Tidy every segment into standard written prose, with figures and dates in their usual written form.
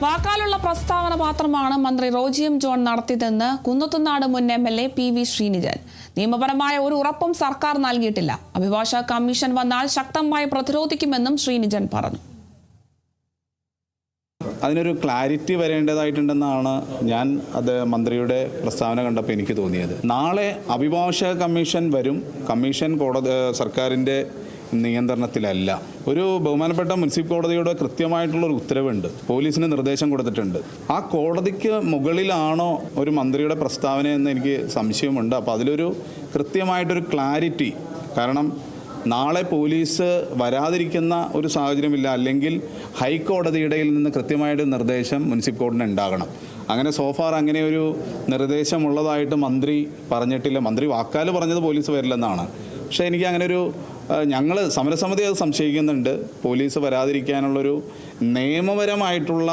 വാക്കാലുള്ള പ്രസ്താവന മാത്രമാണ് മന്ത്രി റോജി എം ജോൺ നടത്തിയതെന്ന് കുന്നത്തുനാട് മുൻ MLA PV ശ്രീനിജൻ. നിയമപരമായ ഒരു ഉറപ്പും സർക്കാർ നൽകിയിട്ടില്ല. അഭിഭാഷക കമ്മീഷൻ വന്നാൽ ശക്തമായി പ്രതിരോധിക്കുമെന്നും ശ്രീനിജൻ പറഞ്ഞു. അതിനൊരു ക്ലാരിറ്റി വരേണ്ടതായിട്ടുണ്ടെന്നാണ് അത് മന്ത്രിയുടെ പ്രസ്താവന കണ്ടപ്പോൾ എനിക്ക് തോന്നിയത്. നാളെ അഭിഭാഷക കമ്മീഷൻ വരും. കമ്മീഷൻ സർക്കാരിൻ്റെ നിയന്ത്രണത്തിലല്ല. ഒരു ബഹുമാനപ്പെട്ട മുനിസിപ്പൽ കോടതിയുടെ കൃത്യമായിട്ടുള്ളൊരു ഉത്തരവുണ്ട്, പോലീസിന് നിർദ്ദേശം കൊടുത്തിട്ടുണ്ട്. ആ കോടതിക്ക് മുകളിലാണോ ഒരു മന്ത്രിയുടെ പ്രസ്താവന എന്ന് എനിക്ക് സംശയമുണ്ട്. അപ്പോൾ അതിലൊരു കൃത്യമായിട്ടൊരു ക്ലാരിറ്റി, കാരണം നാളെ പോലീസ് വരാതിരിക്കുന്ന ഒരു സാഹചര്യമില്ല, അല്ലെങ്കിൽ ഹൈക്കോടതിയുടെ നിന്ന് കൃത്യമായിട്ട് നിർദ്ദേശം മുനിസിപ്പൽ കോടതിന് ഉണ്ടാകണം. അങ്ങനെ സോഫാർ അങ്ങനെ ഒരു നിർദ്ദേശമുള്ളതായിട്ട് മന്ത്രി പറഞ്ഞിട്ടില്ല. മന്ത്രി വാക്കാൽ പറഞ്ഞത് പോലീസ് വരില്ലെന്നാണ്. പക്ഷേ എനിക്ക് അങ്ങനെ ഒരു ഞങ്ങൾ സമരസമിതി അത് സംശയിക്കുന്നുണ്ട്. പോലീസ് വരാതിരിക്കാനുള്ളൊരു നിയമപരമായിട്ടുള്ള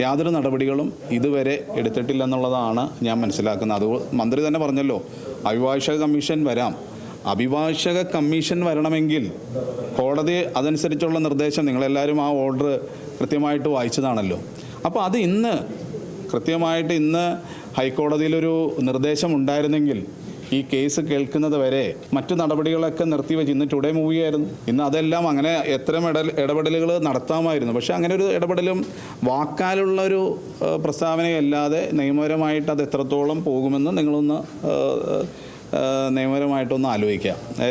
യാതൊരു നടപടികളും ഇതുവരെ എടുത്തിട്ടില്ല എന്നുള്ളതാണ് ഞാൻ മനസ്സിലാക്കുന്നത്. അത് മന്ത്രി തന്നെ പറഞ്ഞല്ലോ, അഭിഭാഷക കമ്മീഷൻ വരാം. അഭിഭാഷക കമ്മീഷൻ വരണമെങ്കിൽ കോടതി അതനുസരിച്ചുള്ള നിർദ്ദേശം, നിങ്ങളെല്ലാവരും ആ ഓർഡർ കൃത്യമായിട്ട് വായിച്ചതാണല്ലോ. അപ്പോൾ അത് കൃത്യമായിട്ട് ഇന്ന് ഹൈക്കോടതിയിലൊരു നിർദ്ദേശം ഉണ്ടായിരുന്നെങ്കിൽ ഈ കേസ് കേൾക്കുന്നത് വരെ മറ്റു നടപടികളൊക്കെ നിർത്തിവെച്ച് ഇന്ന് ടുഡേ മൂവിയായിരുന്നു. ഇന്ന് അതെല്ലാം അങ്ങനെ എത്രയും ഇടപെടലുകൾ നടത്താമായിരുന്നു. പക്ഷേ അങ്ങനെ ഒരു ഇടപെടലും വാക്കാലുള്ളൊരു പ്രസ്താവനയല്ലാതെ നിയമപരമായിട്ട് അത് എത്രത്തോളം പോകുമെന്ന് നിങ്ങളൊന്ന് നിയമപരമായിട്ടൊന്ന് ആലോചിക്കാം.